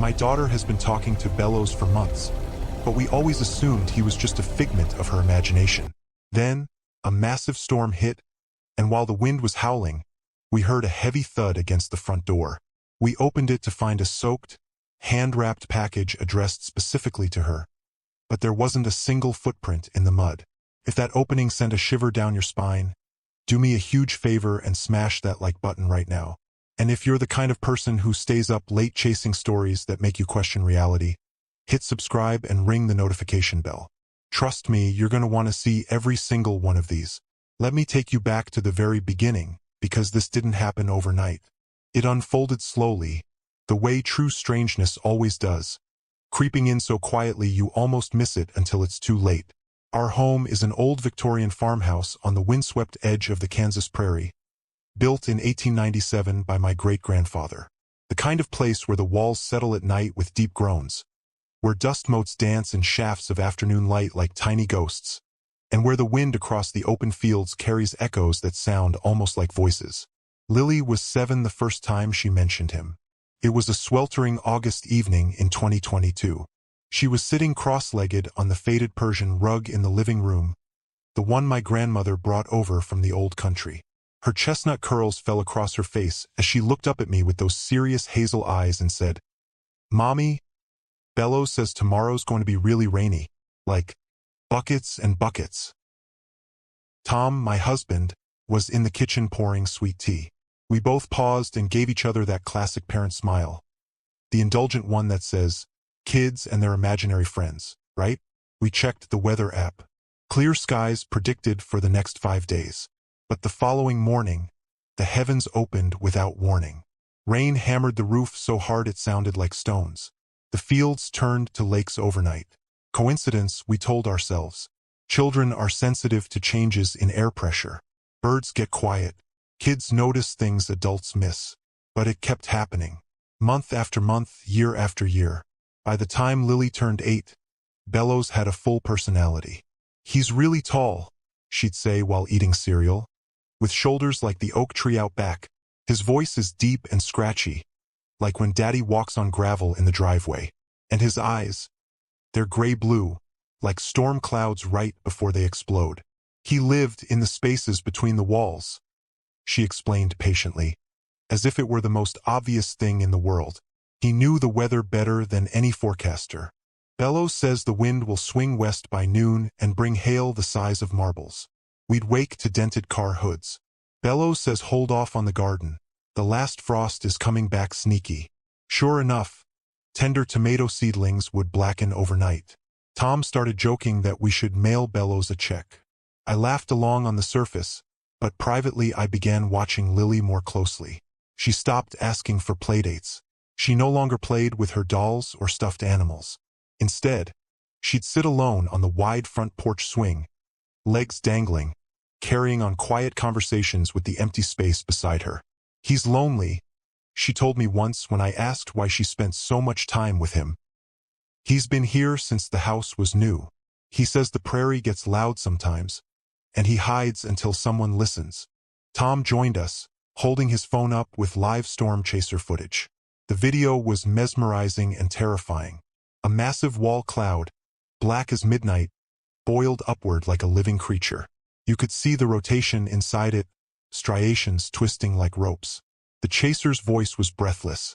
My daughter has been talking to Bellows for months, but we always assumed he was just a figment of her imagination. Then, a massive storm hit, and while the wind was howling, we heard a heavy thud against the front door. We opened it to find a soaked, hand-wrapped package addressed specifically to her, but there wasn't a single footprint in the mud. If that opening sent a shiver down your spine, do me a huge favor and smash that like button right now. And if you're the kind of person who stays up late chasing stories that make you question reality, hit subscribe and ring the notification bell. Trust me, you're going to want to see every single one of these. Let me take you back to the very beginning, because this didn't happen overnight. It unfolded slowly, the way true strangeness always does, creeping in so quietly you almost miss it until it's too late. Our home is an old Victorian farmhouse on the windswept edge of the Kansas prairie, built in 1897 by my great-grandfather. The kind of place where the walls settle at night with deep groans, where dust motes dance in shafts of afternoon light like tiny ghosts, and where the wind across the open fields carries echoes that sound almost like voices. Lily was 7 the first time she mentioned him. It was a sweltering August evening in 2022. She was sitting cross-legged on the faded Persian rug in the living room, the one my grandmother brought over from the old country. Her chestnut curls fell across her face as she looked up at me with those serious hazel eyes and said, "Mommy, Bellows says tomorrow's going to be really rainy, like buckets and buckets." Tom, my husband, was in the kitchen pouring sweet tea. We both paused and gave each other that classic parent smile, the indulgent one that says, kids and their imaginary friends, right? We checked the weather app. Clear skies predicted for the next 5 days. But the following morning, the heavens opened without warning. Rain hammered the roof so hard it sounded like stones. The fields turned to lakes overnight. Coincidence, we told ourselves. Children are sensitive to changes in air pressure. Birds get quiet. Kids notice things adults miss. But it kept happening. Month after month, year after year. By the time Lily turned 8, Bellows had a full personality. "He's really tall," she'd say while eating cereal, with shoulders like the oak tree out back. "His voice is deep and scratchy, like when Daddy walks on gravel in the driveway. And his eyes, they're gray-blue, like storm clouds right before they explode. He lived in the spaces between the walls," she explained patiently, as if it were the most obvious thing in the world. "He knew the weather better than any forecaster. Bellows says the wind will swing west by noon and bring hail the size of marbles. We'd wake to dented car hoods. Bellows says hold off on the garden. The last frost is coming back sneaky." Sure enough, tender tomato seedlings would blacken overnight. Tom started joking that we should mail Bellows a check. I laughed along on the surface, but privately I began watching Lily more closely. She stopped asking for playdates. She no longer played with her dolls or stuffed animals. Instead, she'd sit alone on the wide front porch swing, legs dangling, carrying on quiet conversations with the empty space beside her. "He's lonely," she told me once when I asked why she spent so much time with him. "He's been here since the house was new. He says the prairie gets loud sometimes, and he hides until someone listens." Tom joined us, holding his phone up with live storm chaser footage. The video was mesmerizing and terrifying. A massive wall cloud, black as midnight, boiled upward like a living creature. You could see the rotation inside it, striations twisting like ropes. The chaser's voice was breathless.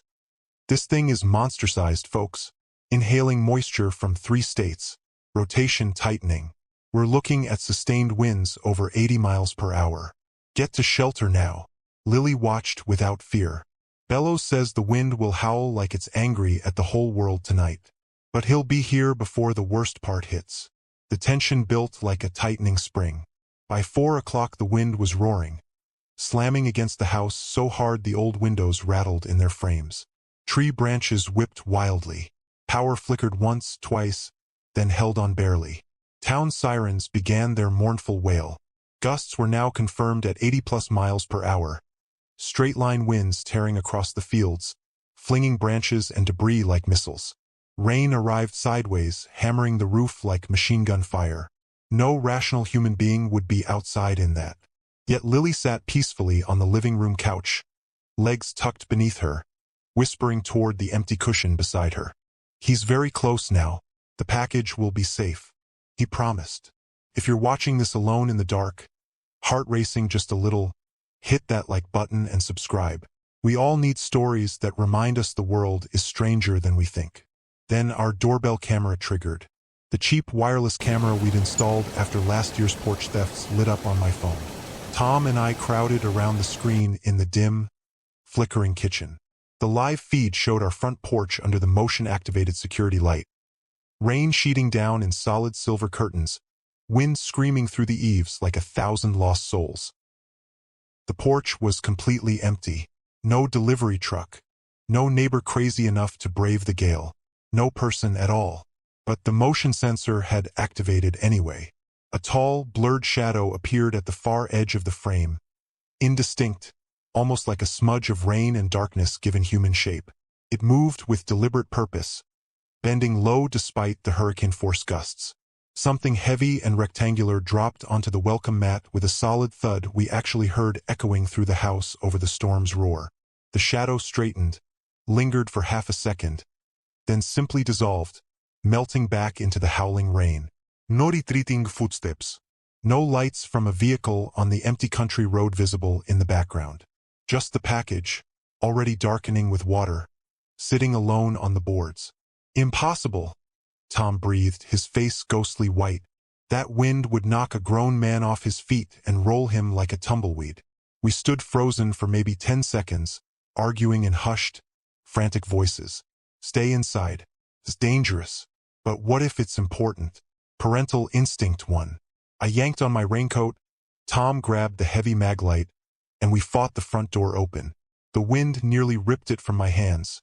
"This thing is monster-sized, folks. Inhaling moisture from 3 states. Rotation tightening. We're looking at sustained winds over 80 miles per hour. Get to shelter now." Lily watched without fear. "Bellows says the wind will howl like it's angry at the whole world tonight. But he'll be here before the worst part hits." The tension built like a tightening spring. By 4 o'clock the wind was roaring, slamming against the house so hard the old windows rattled in their frames. Tree branches whipped wildly. Power flickered once, twice, then held on barely. Town sirens began their mournful wail. Gusts were now confirmed at 80+ miles per hour. Straight-line winds tearing across the fields, flinging branches and debris like missiles. Rain arrived sideways, hammering the roof like machine gun fire. No rational human being would be outside in that. Yet Lily sat peacefully on the living room couch, legs tucked beneath her, whispering toward the empty cushion beside her. "He's very close now. The package will be safe," he promised. If you're watching this alone in the dark, heart racing just a little, hit that like button and subscribe. We all need stories that remind us the world is stranger than we think. Then our doorbell camera triggered. The cheap wireless camera we'd installed after last year's porch thefts lit up on my phone. Tom and I crowded around the screen in the dim, flickering kitchen. The live feed showed our front porch under the motion-activated security light. Rain sheeting down in solid silver curtains, wind screaming through the eaves like 1,000 lost souls. The porch was completely empty. No delivery truck. No neighbor crazy enough to brave the gale. No person at all. But the motion sensor had activated anyway. A tall, blurred shadow appeared at the far edge of the frame. Indistinct, almost like a smudge of rain and darkness given human shape. It moved with deliberate purpose, bending low despite the hurricane-force gusts. Something heavy and rectangular dropped onto the welcome mat with a solid thud we actually heard echoing through the house over the storm's roar. The shadow straightened, lingered for half a second, then simply dissolved, melting back into the howling rain. No retreating footsteps. No lights from a vehicle on the empty country road visible in the background. Just the package, already darkening with water, sitting alone on the boards. "Impossible," Tom breathed, his face ghostly white. That wind would knock a grown man off his feet and roll him like a tumbleweed. We stood frozen for maybe 10 seconds, arguing in hushed, frantic voices. "Stay inside. It's dangerous." "But what if it's important?" Parental instinct won. I yanked on my raincoat, Tom grabbed the heavy mag light, and we fought the front door open. The wind nearly ripped it from my hands,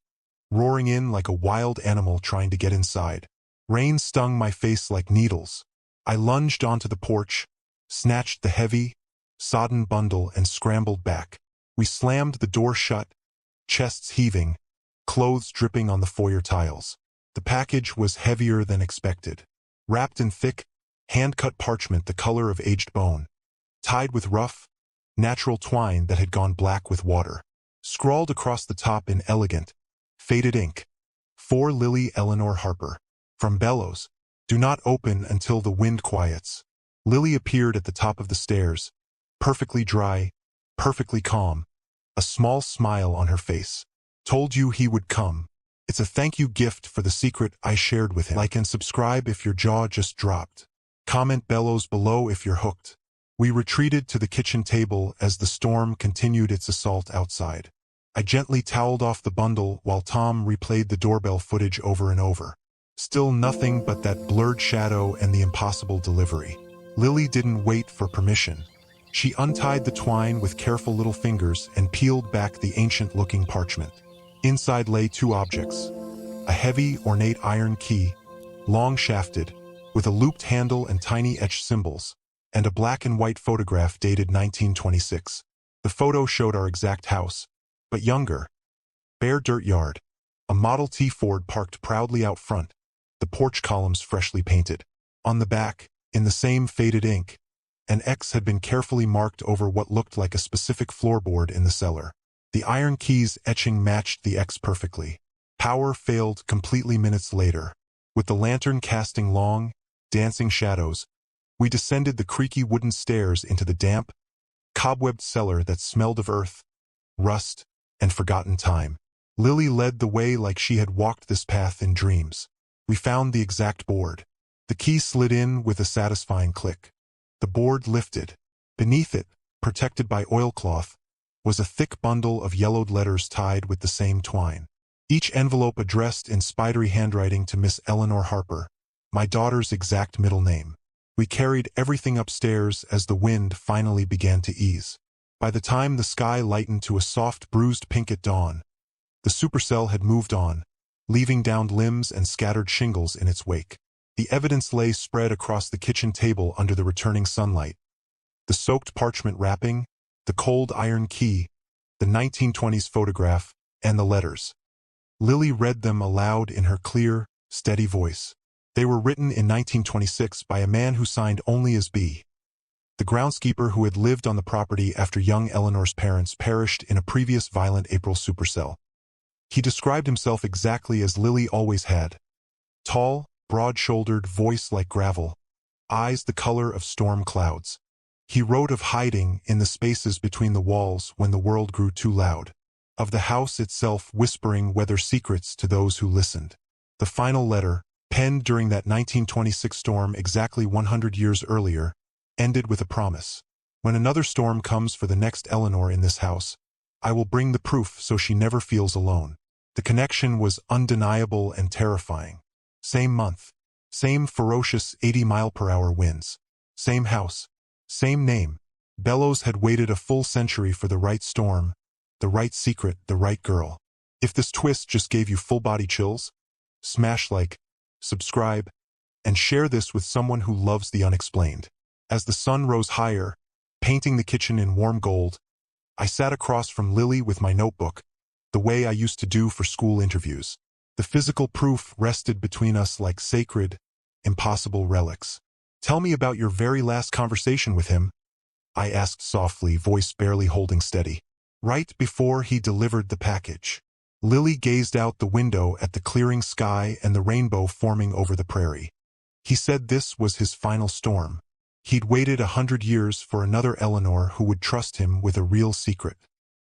roaring in like a wild animal trying to get inside. Rain stung my face like needles. I lunged onto the porch, snatched the heavy, sodden bundle and scrambled back. We slammed the door shut, chests heaving, clothes dripping on the foyer tiles. The package was heavier than expected. Wrapped in thick, hand-cut parchment the color of aged bone. Tied with rough, natural twine that had gone black with water. Scrawled across the top in elegant, faded ink. For Lily Eleanor Harper. From Bellows. Do not open until the wind quiets. Lily appeared at the top of the stairs, perfectly dry, perfectly calm, a small smile on her face. "Told you he would come. It's a thank you gift for the secret I shared with him." Like and subscribe if your jaw just dropped. Comment Bellows below if you're hooked. We retreated to the kitchen table as the storm continued its assault outside. I gently toweled off the bundle while Tom replayed the doorbell footage over and over. Still nothing but that blurred shadow and the impossible delivery. Lily didn't wait for permission. She untied the twine with careful little fingers and peeled back the ancient-looking parchment. Inside lay 2 objects. A heavy, ornate iron key, long-shafted, with a looped handle and tiny etched symbols, and a black and white photograph dated 1926. The photo showed our exact house, but younger. Bare dirt yard. A Model T Ford parked proudly out front, the porch columns freshly painted. On the back, in the same faded ink, an X had been carefully marked over what looked like a specific floorboard in the cellar. The iron key's etching matched the X perfectly. Power failed completely minutes later. With the lantern casting long, dancing shadows, we descended the creaky wooden stairs into the damp, cobwebbed cellar that smelled of earth, rust, and forgotten time. Lily led the way like she had walked this path in dreams. We found the exact board. The key slid in with a satisfying click. The board lifted. Beneath it, protected by oilcloth, was a thick bundle of yellowed letters tied with the same twine. Each envelope addressed in spidery handwriting to Miss Eleanor Harper, my daughter's exact middle name. We carried everything upstairs as the wind finally began to ease. By the time the sky lightened to a soft bruised pink at dawn, the supercell had moved on, leaving downed limbs and scattered shingles in its wake. The evidence lay spread across the kitchen table under the returning sunlight. The soaked parchment wrapping, the cold iron key, the 1920s photograph, and the letters. Lily read them aloud in her clear, steady voice. They were written in 1926 by a man who signed only as B. The groundskeeper who had lived on the property after young Eleanor's parents perished in a previous violent April supercell. He described himself exactly as Lily always had. Tall, broad-shouldered, voice like gravel, eyes the color of storm clouds. He wrote of hiding in the spaces between the walls when the world grew too loud, of the house itself whispering weather secrets to those who listened. The final letter, penned during that 1926 storm exactly 100 years earlier, ended with a promise. When another storm comes for the next Eleanor in this house, I will bring the proof so she never feels alone. The connection was undeniable and terrifying. Same month, same ferocious 80-mile-per-hour winds, same house, same name. Bellows had waited a full century for the right storm, the right secret, the right girl. If this twist just gave you full-body chills, smash like, subscribe, and share this with someone who loves the unexplained. As the sun rose higher, painting the kitchen in warm gold, I sat across from Lily with my notebook, the way I used to do for school interviews. The physical proof rested between us like sacred, impossible relics. Tell me about your very last conversation with him, I asked softly, voice barely holding steady. Right before he delivered the package. Lily gazed out the window at the clearing sky and the rainbow forming over the prairie. He said this was his final storm. He'd waited 100 years for another Eleanor who would trust him with a real secret.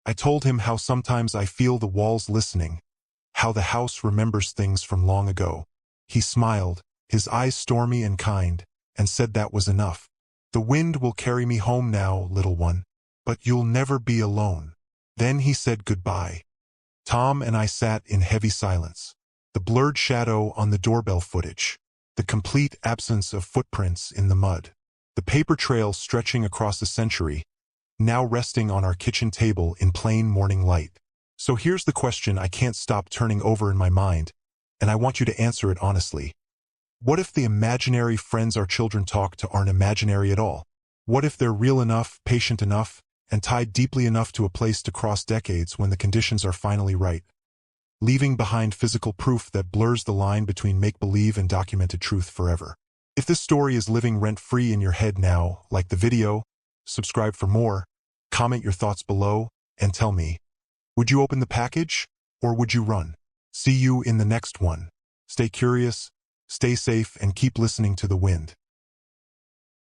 I told him how sometimes I feel the walls listening, how the house remembers things from long ago. He smiled, his eyes stormy and kind, and said that was enough. The wind will carry me home now, little one, but you'll never be alone. Then he said goodbye. Tom and I sat in heavy silence. The blurred shadow on the doorbell footage, the complete absence of footprints in the mud, the paper trail stretching across a century, now resting on our kitchen table in plain morning light. So here's the question I can't stop turning over in my mind, and I want you to answer it honestly. What if the imaginary friends our children talk to aren't imaginary at all? What if they're real enough, patient enough, and tied deeply enough to a place to cross decades when the conditions are finally right, leaving behind physical proof that blurs the line between make-believe and documented truth forever? If this story is living rent-free in your head now, like the video, subscribe for more, comment your thoughts below, and tell me, would you open the package, or would you run? See you in the next one. Stay curious, stay safe, and keep listening to the wind.